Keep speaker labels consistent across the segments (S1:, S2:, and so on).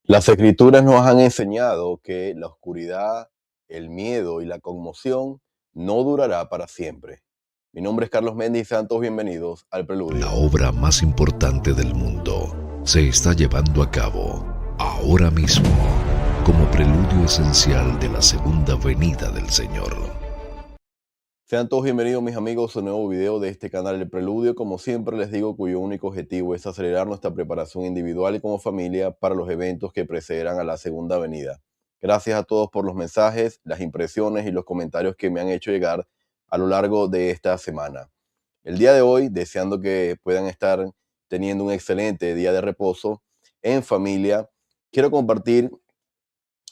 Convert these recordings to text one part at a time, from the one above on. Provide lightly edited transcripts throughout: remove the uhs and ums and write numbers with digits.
S1: Las escrituras nos han enseñado que la oscuridad, el miedo y la conmoción no durará para siempre. Mi nombre es Carlos Méndez Santos, bienvenidos al
S2: La
S1: Preludio.
S2: obra más importante del mundo se está llevando a cabo ahora mismo como preludio esencial de la segunda venida del Señor.
S1: Sean todos bienvenidos mis amigos a un nuevo video de este canal El Preludio. Como siempre les digo, cuyo único objetivo es acelerar nuestra preparación individual y como familia para los eventos que precederán a la segunda venida. Gracias a todos por los mensajes, las impresiones y los comentarios que me han hecho llegar a lo largo de esta semana. El día de hoy, deseando que puedan estar teniendo un excelente día de reposo en familia, quiero compartir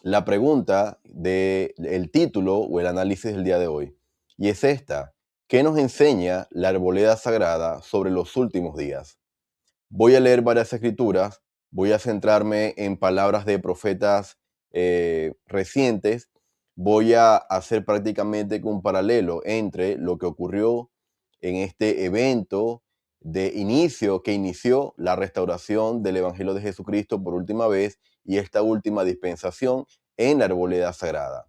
S1: la pregunta del título o el análisis del día de hoy. Y es esta: ¿qué nos enseña la arboleda sagrada sobre los últimos días? Voy a leer varias escrituras, voy a centrarme en palabras de profetas recientes, voy a hacer prácticamente un paralelo entre lo que ocurrió en este evento de inicio que inició la restauración del Evangelio de Jesucristo por última vez y esta última dispensación en la arboleda sagrada.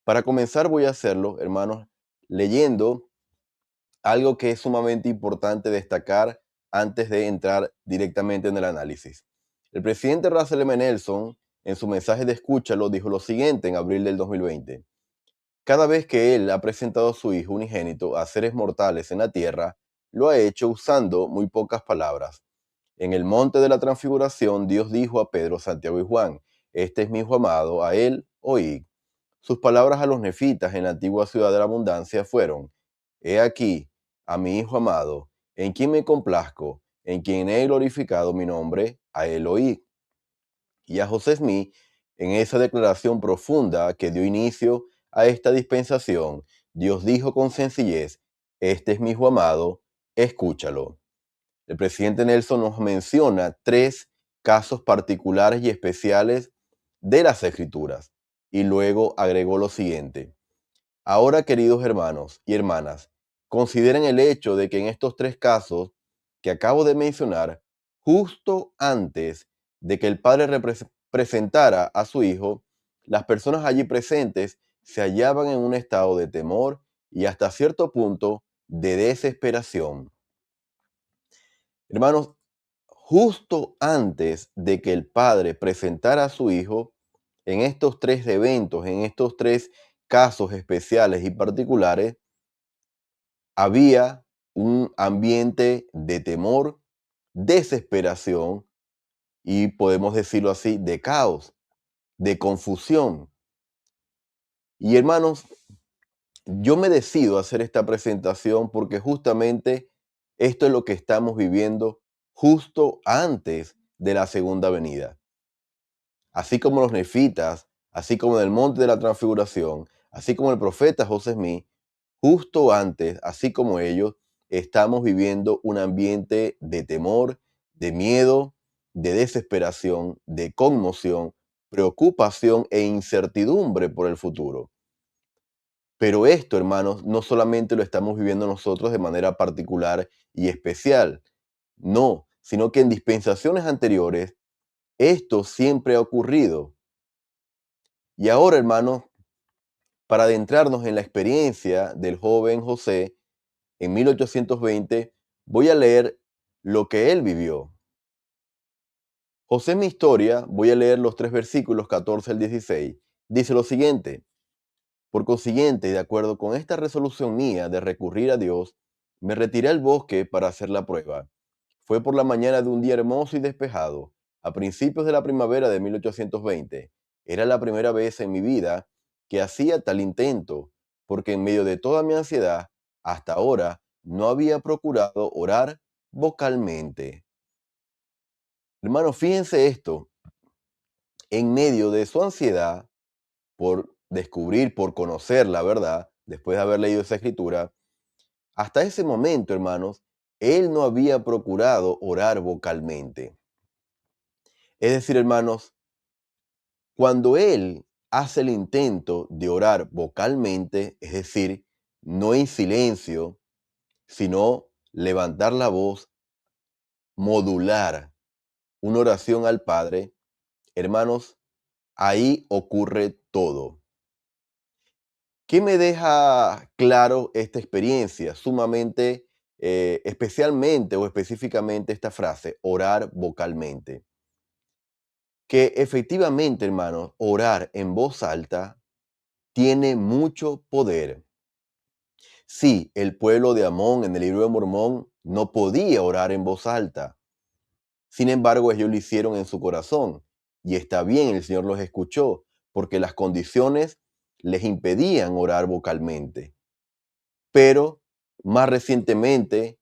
S1: Para comenzar voy a hacerlo, hermanos, leyendo algo que es sumamente importante destacar antes de entrar directamente en el análisis. El presidente Russell M. Nelson, en su mensaje de escúchalo, dijo lo siguiente en abril del 2020. Cada vez que él ha presentado a su hijo unigénito a seres mortales en la tierra, lo ha hecho usando muy pocas palabras. En el monte de la transfiguración, Dios dijo a Pedro, Santiago y Juan: este es mi hijo amado, a él oíd. Sus palabras a los nefitas en la antigua ciudad de la abundancia fueron: he aquí a mi hijo amado, en quien me complazco, en quien he glorificado mi nombre, a él oí. Y a José Smith, en esa declaración profunda que dio inicio a esta dispensación, Dios dijo con sencillez: este es mi hijo amado, escúchalo. El presidente Nelson nos menciona tres casos particulares y especiales de las Escrituras y luego agregó lo siguiente: ahora, queridos hermanos y hermanas, consideren el hecho de que en estos tres casos que acabo de mencionar, justo antes de que el Padre presentara a su Hijo, las personas allí presentes se hallaban en un estado de temor y hasta cierto punto de desesperación. Hermanos, justo antes de que el Padre presentara a su Hijo, en estos tres eventos, en estos tres casos especiales y particulares, había un ambiente de temor, desesperación y, podemos decirlo así, de caos, de confusión. Y hermanos, yo me decido a hacer esta presentación porque justamente esto es lo que estamos viviendo justo antes de la segunda venida. Así como los nefitas, así como en el monte de la transfiguración, así como el profeta José Smith, justo antes, así como ellos, estamos viviendo un ambiente de temor, de miedo, de desesperación, de conmoción, preocupación e incertidumbre por el futuro. Pero esto, hermanos, no solamente lo estamos viviendo nosotros de manera particular y especial, no, sino que en dispensaciones anteriores esto siempre ha ocurrido. Y ahora, hermanos, para adentrarnos en la experiencia del joven José en 1820, voy a leer lo que él vivió. José, mi historia, voy a leer los tres versículos 14 al 16. Dice lo siguiente: por consiguiente, de acuerdo con esta resolución mía de recurrir a Dios, me retiré al bosque para hacer la prueba. Fue por la mañana de un día hermoso y despejado, a principios de la primavera de 1820. Era la primera vez en mi vida que hacía tal intento, porque en medio de toda mi ansiedad, hasta ahora no había procurado orar vocalmente. Hermanos, fíjense esto: en medio de su ansiedad por descubrir, por conocer la verdad, después de haber leído esa escritura, hasta ese momento, hermanos, él no había procurado orar vocalmente. Es decir, hermanos, cuando él hace el intento de orar vocalmente, es decir, no en silencio, sino levantar la voz, modular una oración al Padre, Hermanos, ahí ocurre todo. ¿Qué me deja claro esta experiencia? Sumamente, especialmente o específicamente esta frase, orar vocalmente. Que efectivamente, hermanos, orar en voz alta tiene mucho poder. Sí, el pueblo de Amón en el libro de Mormón no podía orar en voz alta. Sin embargo, ellos lo hicieron en su corazón. Y está bien, el Señor los escuchó, porque las condiciones les impedían orar vocalmente. Pero más recientemente,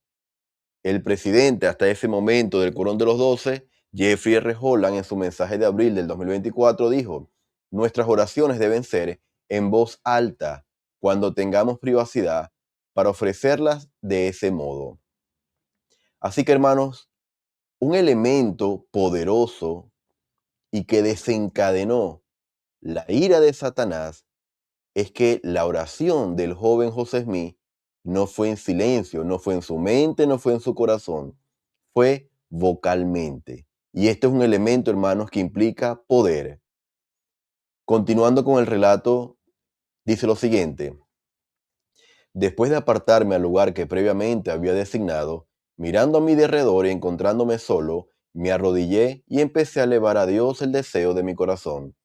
S1: el presidente hasta ese momento del Quórum de los 12, Jeffrey R. Holland, en su mensaje de abril del 2024, dijo: nuestras oraciones deben ser en voz alta cuando tengamos privacidad para ofrecerlas de ese modo. Así que, hermanos, un elemento poderoso y que desencadenó la ira de Satanás es que la oración del joven José Smith no fue en silencio, no fue en su mente, no fue en su corazón, fue vocalmente. Y este es un elemento, hermanos, que implica poder. Continuando con el relato, dice lo siguiente: después de apartarme al lugar que previamente había designado, mirando a mi derredor y encontrándome solo, me arrodillé y empecé a elevar a Dios el deseo de mi corazón.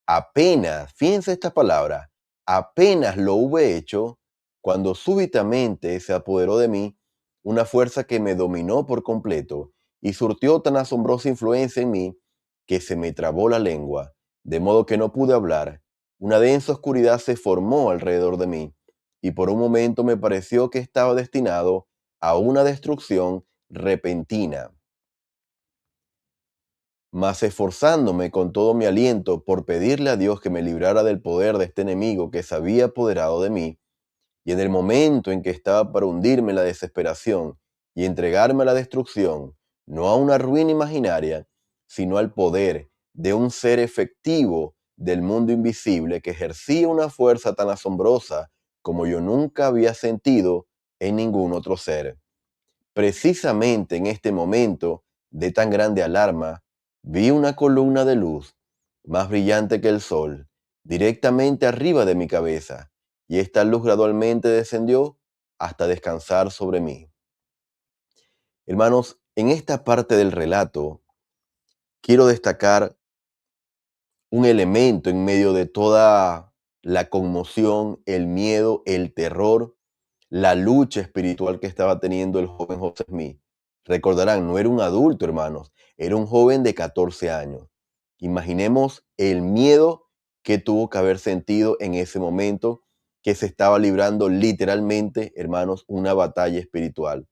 S1: Apenas, fíjense esta palabra, apenas lo hube hecho, cuando súbitamente se apoderó de mí una fuerza que me dominó por completo y surtió tan asombrosa influencia en mí que se me trabó la lengua, de modo que no pude hablar. Una densa oscuridad se formó alrededor de mí y por un momento me pareció que estaba destinado a una destrucción repentina. Mas esforzándome con todo mi aliento por pedirle a Dios que me librara del poder de este enemigo que se había apoderado de mí, y en el momento en que estaba para hundirme en la desesperación y entregarme a la destrucción, no a una ruina imaginaria, sino al poder de un ser efectivo del mundo invisible que ejercía una fuerza tan asombrosa como yo nunca había sentido en ningún otro ser. Precisamente en este momento de tan grande alarma, vi una columna de luz, más brillante que el sol, directamente arriba de mi cabeza, y esta luz gradualmente descendió hasta descansar sobre mí. Hermanos, en esta parte del relato quiero destacar un elemento en medio de toda la conmoción, el miedo, el terror, la lucha espiritual que estaba teniendo el joven José Smith. Recordarán, no era un adulto, hermanos, era un joven de 14 años. Imaginemos el miedo que tuvo que haber sentido en ese momento que se estaba librando literalmente, hermanos, una batalla espiritual.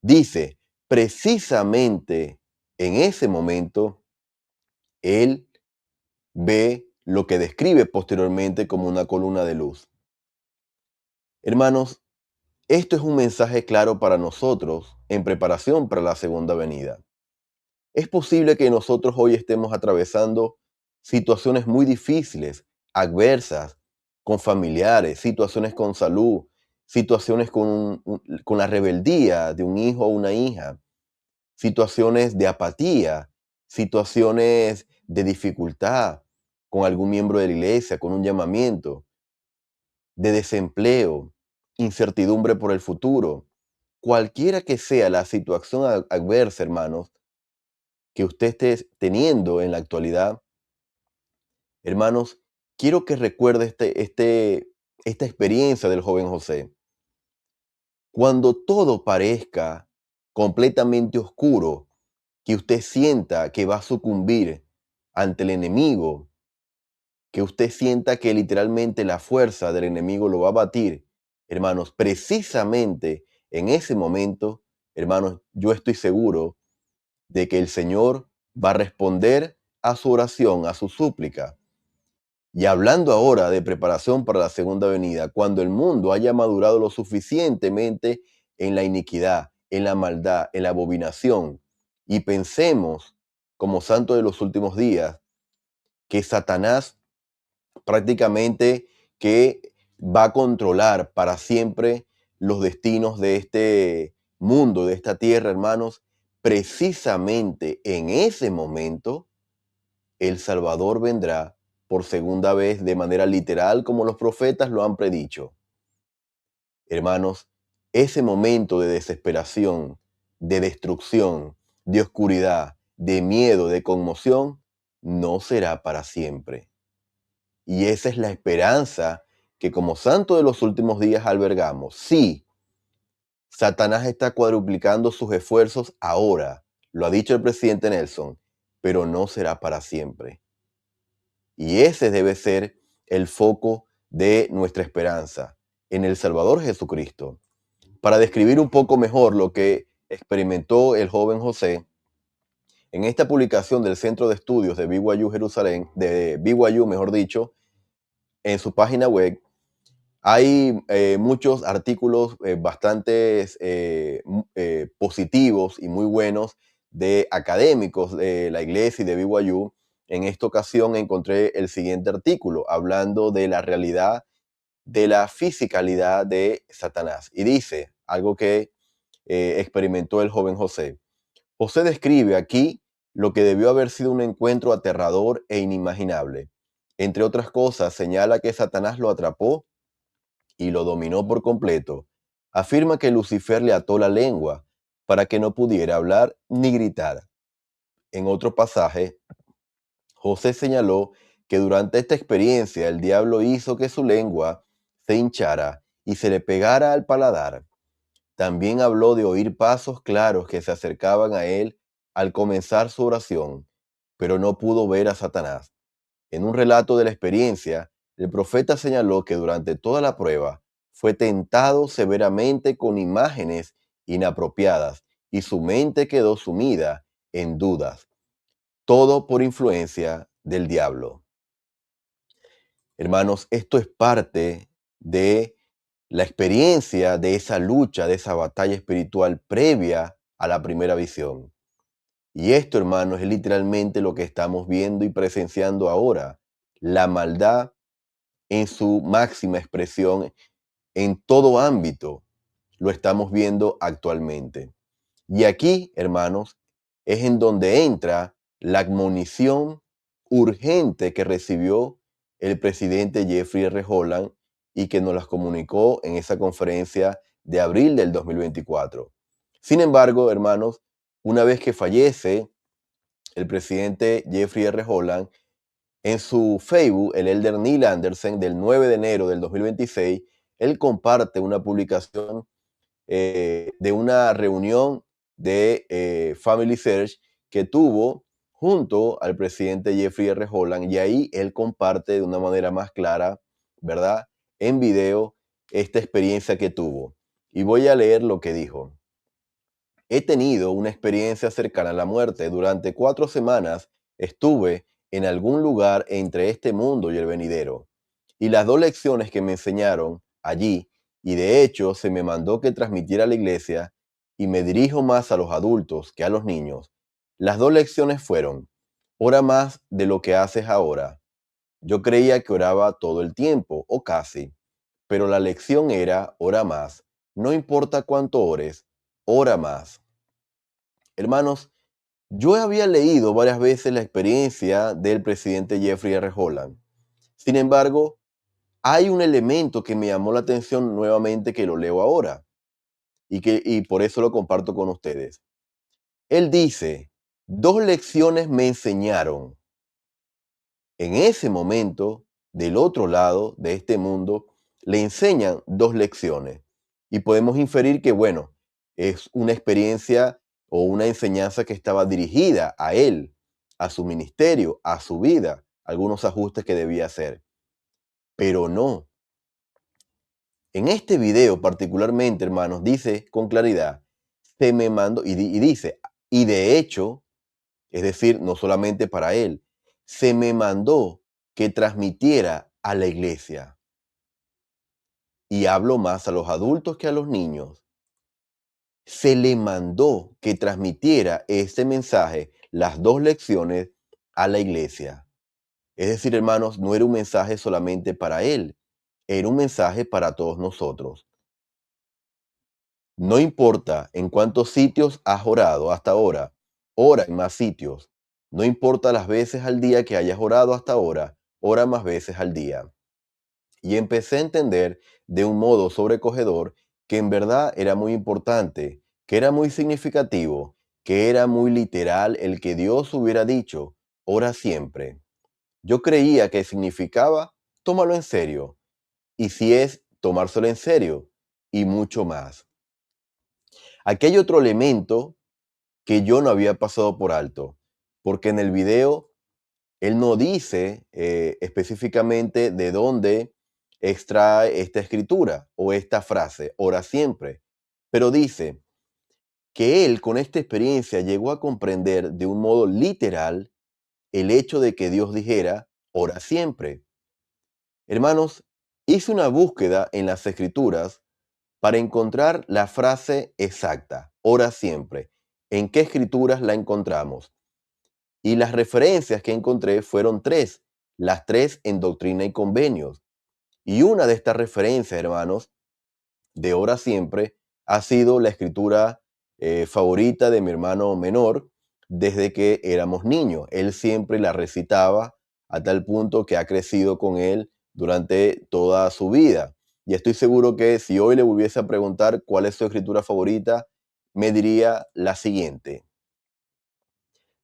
S1: Dice, precisamente en ese momento, él ve lo que describe posteriormente como una columna de luz. Hermanos, esto es un mensaje claro para nosotros en preparación para la segunda venida. Es posible que nosotros hoy estemos atravesando situaciones muy difíciles, adversas, con familiares, situaciones con salud, situaciones con la rebeldía de un hijo o una hija, situaciones de apatía, situaciones de dificultad con algún miembro de la iglesia, con un llamamiento, de desempleo, incertidumbre por el futuro. Cualquiera que sea la situación adversa, hermanos, que usted esté teniendo en la actualidad, hermanos, quiero que recuerde esta experiencia del joven José. Cuando todo parezca completamente oscuro, que usted sienta que va a sucumbir ante el enemigo, que usted sienta que literalmente la fuerza del enemigo lo va a batir, hermanos, precisamente en ese momento, hermanos, yo estoy seguro de que el Señor va a responder a su oración, a su súplica. Y hablando ahora de preparación para la segunda venida, cuando el mundo haya madurado lo suficientemente en la iniquidad, en la maldad, en la abominación, y pensemos como santos de los últimos días, que Satanás prácticamente que va a controlar para siempre los destinos de este mundo, de esta tierra, hermanos, precisamente en ese momento, el Salvador vendrá por segunda vez de manera literal como los profetas lo han predicho. Hermanos, ese momento de desesperación, de destrucción, de oscuridad, de miedo, de conmoción, no será para siempre. Y esa es la esperanza que como santo de los últimos días albergamos. Sí, Satanás está cuadruplicando sus esfuerzos ahora, lo ha dicho el presidente Nelson, pero no será para siempre. Y ese debe ser el foco de nuestra esperanza en el Salvador Jesucristo. Para describir un poco mejor lo que experimentó el joven José, en esta publicación del Centro de Estudios de BYU Jerusalén, de BYU mejor dicho, en su página web, hay muchos artículos bastante positivos y muy buenos de académicos de la iglesia y de BYU. En esta ocasión encontré el siguiente artículo hablando de la realidad de la fisicalidad de Satanás. Y dice algo que experimentó el joven José. José describe aquí lo que debió haber sido un encuentro aterrador e inimaginable. Entre otras cosas, señala que Satanás lo atrapó y lo dominó por completo. Afirma que Lucifer le ató la lengua para que no pudiera hablar ni gritar. En otro pasaje, José señaló que durante esta experiencia el diablo hizo que su lengua se hinchara y se le pegara al paladar. También habló de oír pasos claros que se acercaban a él al comenzar su oración, pero no pudo ver a Satanás. En un relato de la experiencia, el profeta señaló que durante toda la prueba fue tentado severamente con imágenes inapropiadas y su mente quedó sumida en dudas, todo por influencia del diablo. Hermanos, esto es parte de la experiencia de esa lucha, de esa batalla espiritual previa a la primera visión. Y esto, hermanos, es literalmente lo que estamos viendo y presenciando ahora. La maldad en su máxima expresión en todo ámbito. Lo estamos viendo actualmente. Y aquí, hermanos, es en donde entra la admonición urgente que recibió el presidente Jeffrey R. Holland y que nos las comunicó en esa conferencia de abril del 2024. Sin embargo, hermanos, una vez que fallece el presidente Jeffrey R. Holland, en su Facebook, el elder Neil Anderson, del 9 de enero del 2026, él comparte una publicación de una reunión de Family Search que tuvo junto al presidente Jeffrey R. Holland, y ahí él comparte de una manera más clara, ¿verdad? En video, esta experiencia que tuvo. Y voy a leer lo que dijo. He tenido una experiencia cercana a la muerte. Durante 4 semanas estuve en algún lugar entre este mundo y el venidero. Y las 2 lecciones que me enseñaron allí, y de hecho se me mandó que transmitiera a la iglesia, y me dirijo más a los adultos que a los niños. Las 2 lecciones fueron: ora más de lo que haces ahora. Yo creía que oraba todo el tiempo, o casi, pero la lección era: ora más. No importa cuánto ores, ora más. Hermanos, yo había leído varias veces la experiencia del presidente Jeffrey R. Holland. Sin embargo, hay un elemento que me llamó la atención nuevamente, que lo leo ahora y por eso lo comparto con ustedes. Él dice: 2 lecciones me enseñaron. En ese momento, del otro lado de este mundo, le enseñan 2 lecciones. Y podemos inferir que, bueno, es una experiencia o una enseñanza que estaba dirigida a él, a su ministerio, a su vida, algunos ajustes que debía hacer. Pero no. En este video particularmente, hermanos, dice con claridad: se me mandó, y dice, y de hecho, es decir, no solamente para él, se me mandó que transmitiera a la iglesia. Y hablo más a los adultos que a los niños. Se le mandó que transmitiera este mensaje, las 2 lecciones, a la iglesia. Es decir, hermanos, no era un mensaje solamente para él, era un mensaje para todos nosotros. No importa en cuántos sitios has orado hasta ahora, ora en más sitios. No importa las veces al día que hayas orado hasta ahora, ora más veces al día. Y empecé a entender de un modo sobrecogedor que en verdad era muy importante, que era muy significativo, que era muy literal el que Dios hubiera dicho, ora siempre. Yo creía que significaba, tómalo en serio. Y si es, tomárselo en serio. Y mucho más. Aquí hay otro elemento que yo no había pasado por alto, porque en el video él no dice específicamente de dónde extrae esta escritura o esta frase, ora siempre, pero dice que él con esta experiencia llegó a comprender de un modo literal el hecho de que Dios dijera, ora siempre. Hermanos, hice una búsqueda en las escrituras para encontrar la frase exacta, ora siempre. ¿En qué escrituras la encontramos? Y las referencias que encontré fueron tres, las tres en Doctrina y Convenios. Y una de estas referencias, hermanos, de ora siempre, ha sido la escritura favorita de mi hermano menor desde que éramos niños. Él siempre la recitaba a tal punto que ha crecido con él durante toda su vida. Y estoy seguro que si hoy le volviese a preguntar cuál es su escritura favorita, me diría la siguiente.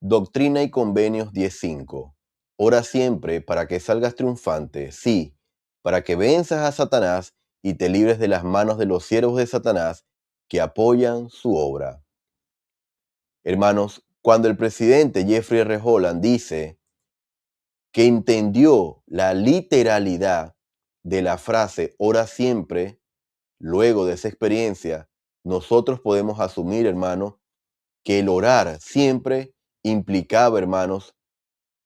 S1: Doctrina y Convenios 10:5. Ora siempre para que salgas triunfante, sí, para que venzas a Satanás y te libres de las manos de los siervos de Satanás que apoyan su obra. Hermanos, cuando el presidente Jeffrey R. Holland dice que entendió la literalidad de la frase ora siempre, luego de esa experiencia, nosotros podemos asumir, hermanos, que el orar siempre implicaba, hermanos,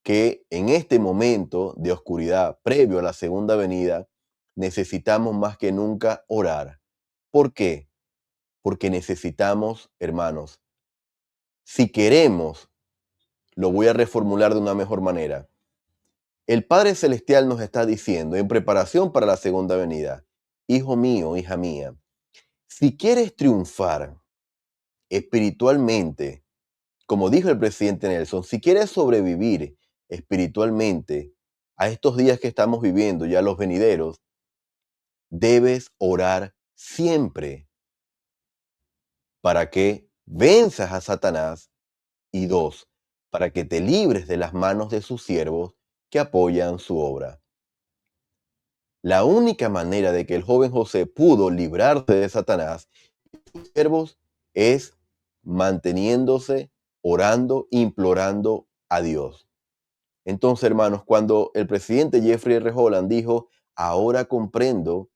S1: que en este momento de oscuridad previo a la segunda venida, necesitamos más que nunca orar. ¿Por qué? Porque necesitamos, hermanos, si queremos, lo voy a reformular de una mejor manera. El Padre Celestial nos está diciendo en preparación para la segunda venida, hijo mío, hija mía, si quieres triunfar espiritualmente, como dijo el presidente Nelson, si quieres sobrevivir espiritualmente a estos días que estamos viviendo y a los venideros, debes orar siempre para que venzas a Satanás y dos, para que te libres de las manos de sus siervos que apoyan su obra. La única manera de que el joven José pudo librarse de Satanás y sus siervos es manteniéndose, orando, implorando a Dios. Entonces, hermanos, cuando el presidente Jeffrey R. Holland dijo, ahora comprendo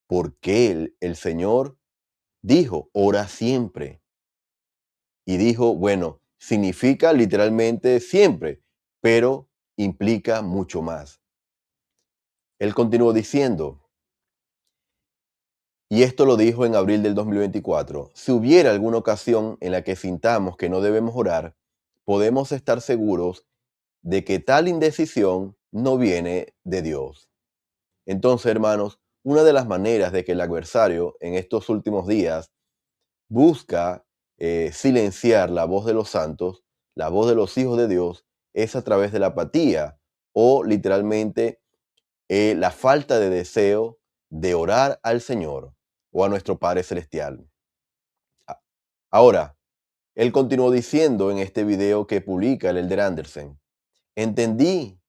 S1: por qué el Señor dijo, ora siempre. Y dijo, bueno, significa literalmente siempre, pero implica mucho más. Él continuó diciendo, y esto lo dijo en abril del 2024, si hubiera alguna ocasión en la que sintamos que no debemos orar, podemos estar seguros de que tal indecisión no viene de Dios. Entonces, hermanos, una de las maneras de que el adversario en estos últimos días busca silenciar la voz de los santos, la voz de los hijos de Dios, es a través de la apatía o literalmente la falta de deseo de orar al Señor o a nuestro Padre Celestial. Ahora, él continuó diciendo en este video que publica el Elder Anderson, entendí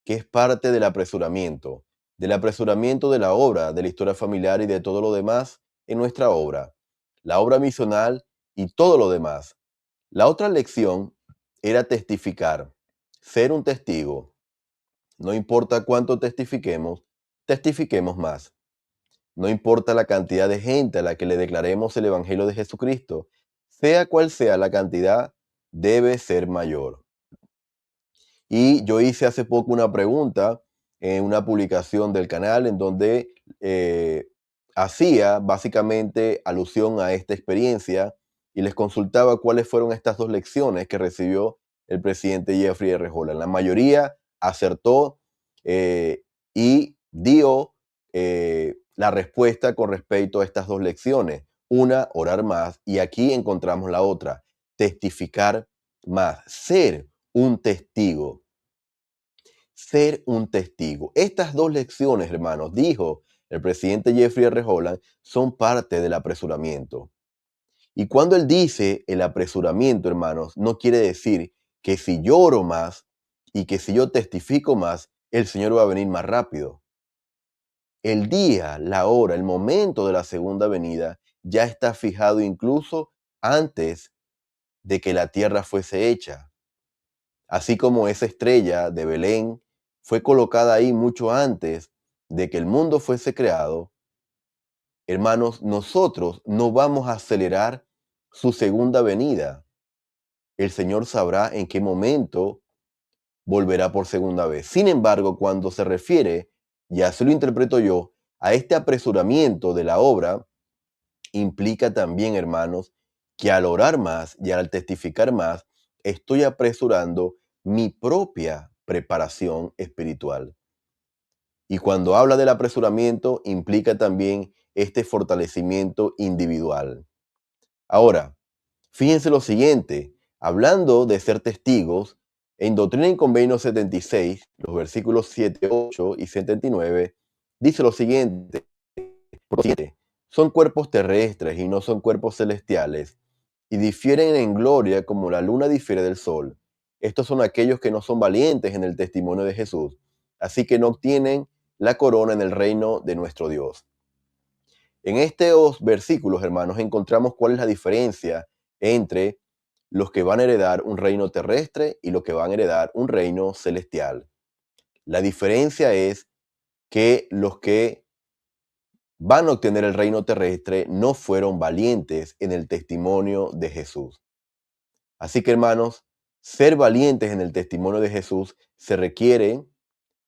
S1: que es parte del apresuramiento de la obra, de la historia familiar y de todo lo demás en nuestra obra, la obra misional y todo lo demás. La otra lección era testificar, ser un testigo. No importa cuánto testifiquemos, testifiquemos más. No importa la cantidad de gente a la que le declaremos el Evangelio de Jesucristo, sea cual sea la cantidad, debe ser mayor. Y yo hice hace poco una pregunta en una publicación del canal en donde hacía básicamente alusión a esta experiencia y les consultaba cuáles fueron estas dos lecciones que recibió el presidente Jeffrey R. Holland. La mayoría acertó y dio la respuesta con respecto a estas dos lecciones. Una, orar más, y aquí encontramos la otra, testificar más, ser un testigo. Ser un testigo. Estas dos lecciones, hermanos, dijo el presidente Jeffrey R. Holland, son parte del apresuramiento. Y cuando él dice el apresuramiento, hermanos, no quiere decir que si yo oro más y que si yo testifico más, el Señor va a venir más rápido. El día, la hora, el momento de la segunda venida ya está fijado incluso antes de que la tierra fuese hecha. Así como esa estrella de Belén fue colocada ahí mucho antes de que el mundo fuese creado, hermanos, nosotros no vamos a acelerar su segunda venida. El Señor sabrá en qué momento volverá por segunda vez. Sin embargo, cuando se refiere, y así lo interpreto yo, a este apresuramiento de la obra, implica también, hermanos, que al orar más y al testificar más, estoy apresurando mi propia preparación espiritual. Y cuando habla del apresuramiento, implica también este fortalecimiento individual. Ahora, fíjense lo siguiente, hablando de ser testigos, en Doctrina y Convenio 76, los versículos 7, 8 y 79, dice lo siguiente, son cuerpos terrestres y no son cuerpos celestiales, y difieren en gloria como la luna difiere del sol. Estos son aquellos que no son valientes en el testimonio de Jesús, así que no obtienen la corona en el reino de nuestro Dios. En estos versículos, hermanos, encontramos cuál es la diferencia entre los que van a heredar un reino terrestre y los que van a heredar un reino celestial. La diferencia es que los que van a obtener el reino terrestre no fueron valientes en el testimonio de Jesús. Así que, hermanos, ser valientes en el testimonio de Jesús se requiere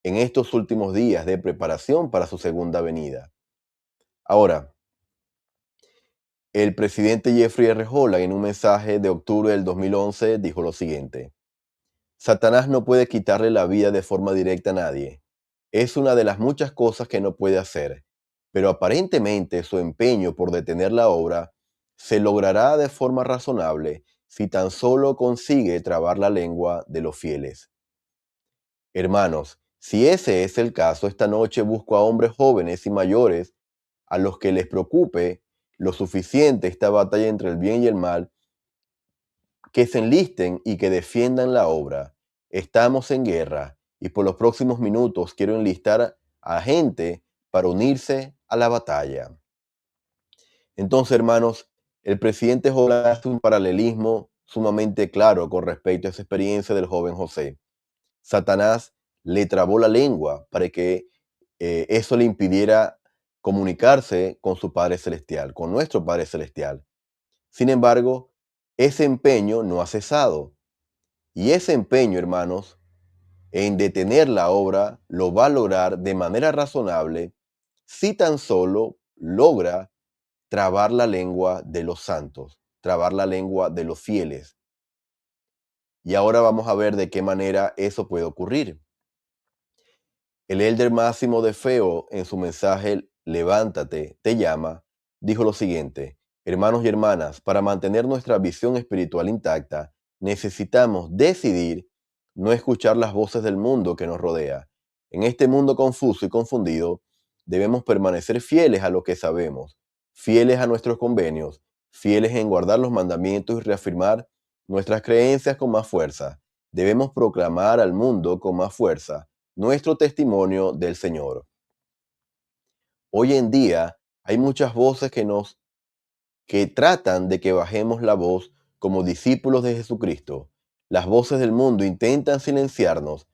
S1: en estos últimos días de preparación para su segunda venida. Ahora, el presidente Jeffrey R. Holland, en un mensaje de octubre del 2011, dijo lo siguiente: Satanás no puede quitarle la vida de forma directa a nadie. Es una de las muchas cosas que no puede hacer, pero aparentemente su empeño por detener la obra se logrará de forma razonable si tan solo consigue trabar la lengua de los fieles. Hermanos, si ese es el caso, esta noche busco a hombres jóvenes y mayores a los que les preocupe lo suficiente esta batalla entre el bien y el mal, que se enlisten y que defiendan la obra. Estamos en guerra y por los próximos minutos quiero enlistar a gente para unirse a la batalla. Entonces, hermanos, el presidente Holland hace un paralelismo sumamente claro con respecto a esa experiencia del joven José. Satanás le trabó la lengua para que eso le impidiera comunicarse con su Padre Celestial, con nuestro Padre Celestial. Sin embargo, ese empeño no ha cesado. Y ese empeño, hermanos, en detener la obra, lo va a lograr de manera razonable si tan solo logra trabar la lengua de los santos, trabar la lengua de los fieles. Y ahora vamos a ver de qué manera eso puede ocurrir. El elder máximo de Feo, en su mensaje Levántate, te llama, dijo lo siguiente: hermanos y hermanas, para mantener nuestra visión espiritual intacta, necesitamos decidir no escuchar las voces del mundo que nos rodea. En este mundo confuso y confundido, debemos permanecer fieles a lo que sabemos, fieles a nuestros convenios, fieles en guardar los mandamientos y reafirmar nuestras creencias con más fuerza. Debemos proclamar al mundo con más fuerza nuestro testimonio del Señor. Hoy en día hay muchas voces que tratan de que bajemos la voz como discípulos de Jesucristo. Las voces del mundo intentan silenciarnos,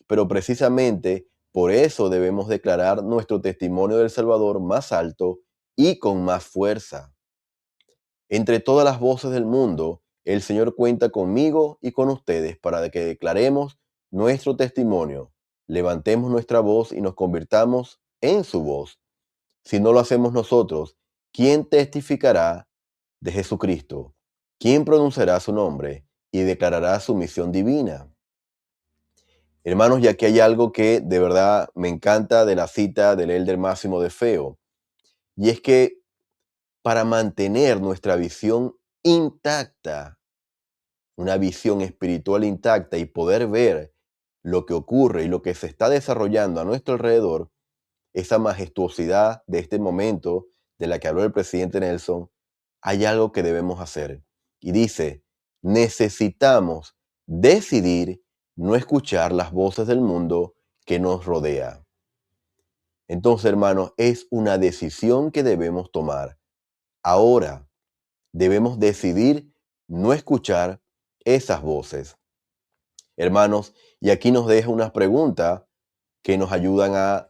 S1: pero precisamente por eso debemos declarar nuestro testimonio del Salvador más alto y con más fuerza. Entre todas las voces del mundo, el Señor cuenta conmigo y con ustedes para que declaremos nuestro testimonio, levantemos nuestra voz y nos convirtamos en su voz. Si no lo hacemos nosotros, ¿quién testificará de Jesucristo? ¿Quién pronunciará su nombre y declarará su misión divina? Hermanos, y aquí hay algo que de verdad me encanta de la cita del elder máximo de Feo, y es que para mantener nuestra visión intacta, una visión espiritual intacta y poder ver lo que ocurre y lo que se está desarrollando a nuestro alrededor, esa majestuosidad de este momento de la que habló el presidente Nelson, hay algo que debemos hacer. Y dice, necesitamos decidir no escuchar las voces del mundo que nos rodea. Entonces, hermanos, es una decisión que debemos tomar. Ahora debemos decidir no escuchar esas voces. Hermanos, y aquí nos deja unas preguntas que nos ayudan a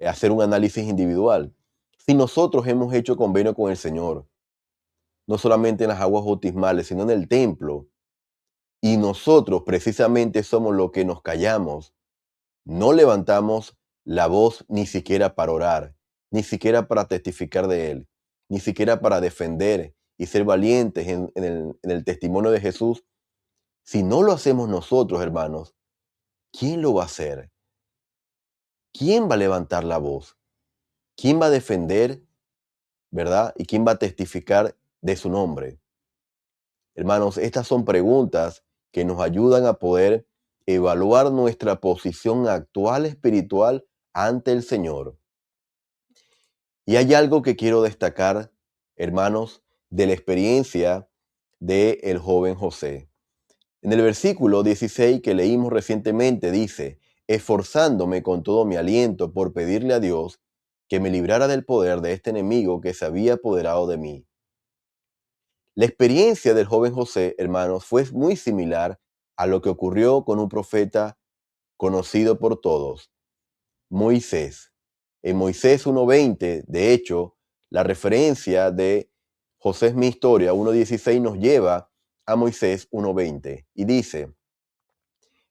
S1: hacer un análisis individual. Si nosotros hemos hecho convenio con el Señor, no solamente en las aguas bautismales, sino en el templo, y nosotros precisamente somos los que nos callamos, no levantamos la voz ni siquiera para orar, ni siquiera para testificar de Él, ni siquiera para defender y ser valientes en el testimonio de Jesús. Si no lo hacemos nosotros, hermanos, ¿quién lo va a hacer? ¿Quién va a levantar la voz? ¿Quién va a defender, verdad? ¿Y quién va a testificar de su nombre? Hermanos, estas son preguntas que nos ayudan a poder evaluar nuestra posición actual espiritual ante el Señor. Y hay algo que quiero destacar, hermanos, de la experiencia del joven José. En el versículo 16 que leímos recientemente dice, esforzándome con todo mi aliento por pedirle a Dios que me librara del poder de este enemigo que se había apoderado de mí. La experiencia del joven José, hermanos, fue muy similar a lo que ocurrió con un profeta conocido por todos, Moisés. En Moisés 1:20, de hecho, la referencia de José es mi historia 1:16 nos lleva a Moisés 1:20 y dice,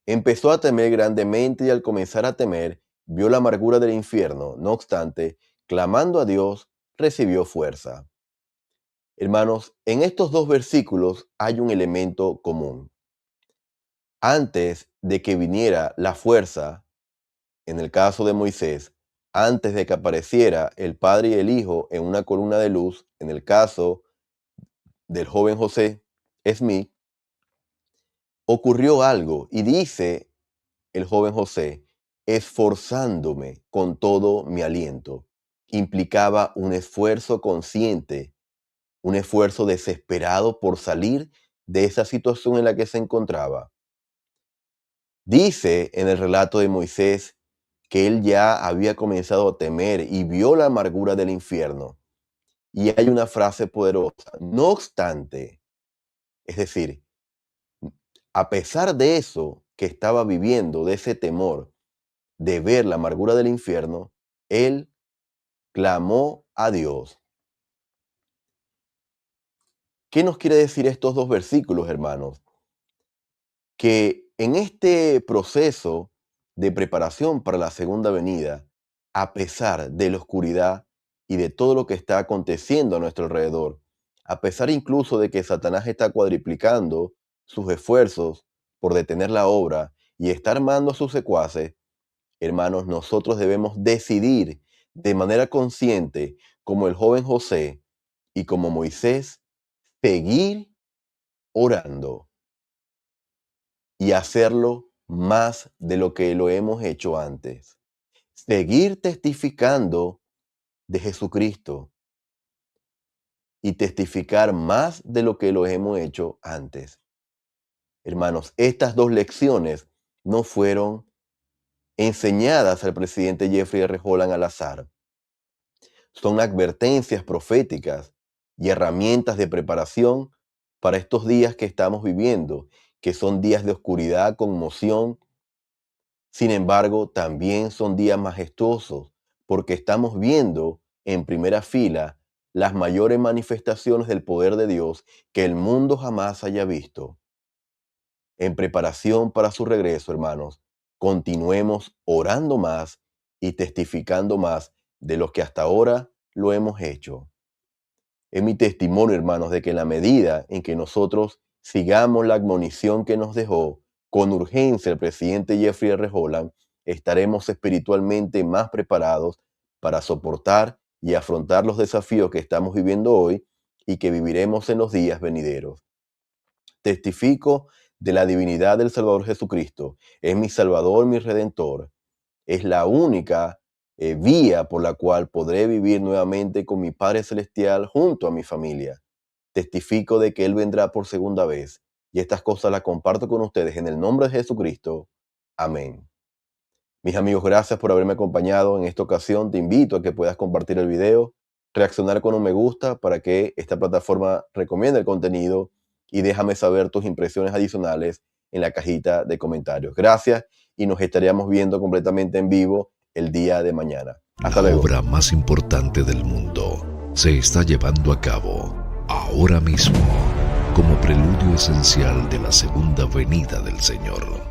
S1: empezó a temer grandemente y al comenzar a temer, vio la amargura del infierno. No obstante, clamando a Dios, recibió fuerza. Hermanos, en estos dos versículos hay un elemento común. Antes de que viniera la fuerza, en el caso de Moisés, antes de que apareciera el Padre y el Hijo en una columna de luz, en el caso del joven José Smith, ocurrió algo y dice el joven José, esforzándome con todo mi aliento. Implicaba un esfuerzo consciente, un esfuerzo desesperado por salir de esa situación en la que se encontraba. Dice en el relato de Moisés que él ya había comenzado a temer y vio la amargura del infierno. Y hay una frase poderosa, no obstante, es decir, a pesar de eso que estaba viviendo, de ese temor, de ver la amargura del infierno, él clamó a Dios. ¿Qué nos quiere decir estos dos versículos, hermanos? Que en este proceso de preparación para la segunda venida, a pesar de la oscuridad y de todo lo que está aconteciendo a nuestro alrededor, a pesar incluso de que Satanás está cuadriplicando sus esfuerzos por detener la obra y está armando a sus secuaces, hermanos, nosotros debemos decidir de manera consciente, como el joven José y como Moisés, seguir orando y hacerlo más de lo que lo hemos hecho antes. Seguir testificando de Jesucristo y testificar más de lo que lo hemos hecho antes. Hermanos, estas dos lecciones no fueron enseñadas al presidente Jeffrey R. Holland al azar. Son advertencias proféticas y herramientas de preparación para estos días que estamos viviendo, que son días de oscuridad, conmoción. Sin embargo, también son días majestuosos, porque estamos viendo en primera fila las mayores manifestaciones del poder de Dios que el mundo jamás haya visto. En preparación para su regreso, hermanos, continuemos orando más y testificando más de lo que hasta ahora lo hemos hecho. Es mi testimonio, hermanos, de que en la medida en que nosotros sigamos la admonición que nos dejó con urgencia el presidente Jeffrey R. Holland, estaremos espiritualmente más preparados para soportar y afrontar los desafíos que estamos viviendo hoy y que viviremos en los días venideros. Testifico de la divinidad del Salvador Jesucristo. Es mi Salvador, mi Redentor. Es la única vía por la cual podré vivir nuevamente con mi Padre Celestial junto a mi familia. Testifico de que Él vendrá por segunda vez, y estas cosas las comparto con ustedes en el nombre de Jesucristo. Amén. Mis amigos, gracias por haberme acompañado en esta ocasión. Te invito a que puedas compartir el video, reaccionar con un me gusta para que esta plataforma recomiende el contenido, y déjame saber tus impresiones adicionales en la cajita de comentarios. Gracias, y nos estaríamos viendo completamente en vivo el día de mañana. Hasta luego.
S2: La obra más importante del mundo se está llevando a cabo ahora mismo como preludio esencial de la segunda venida del Señor.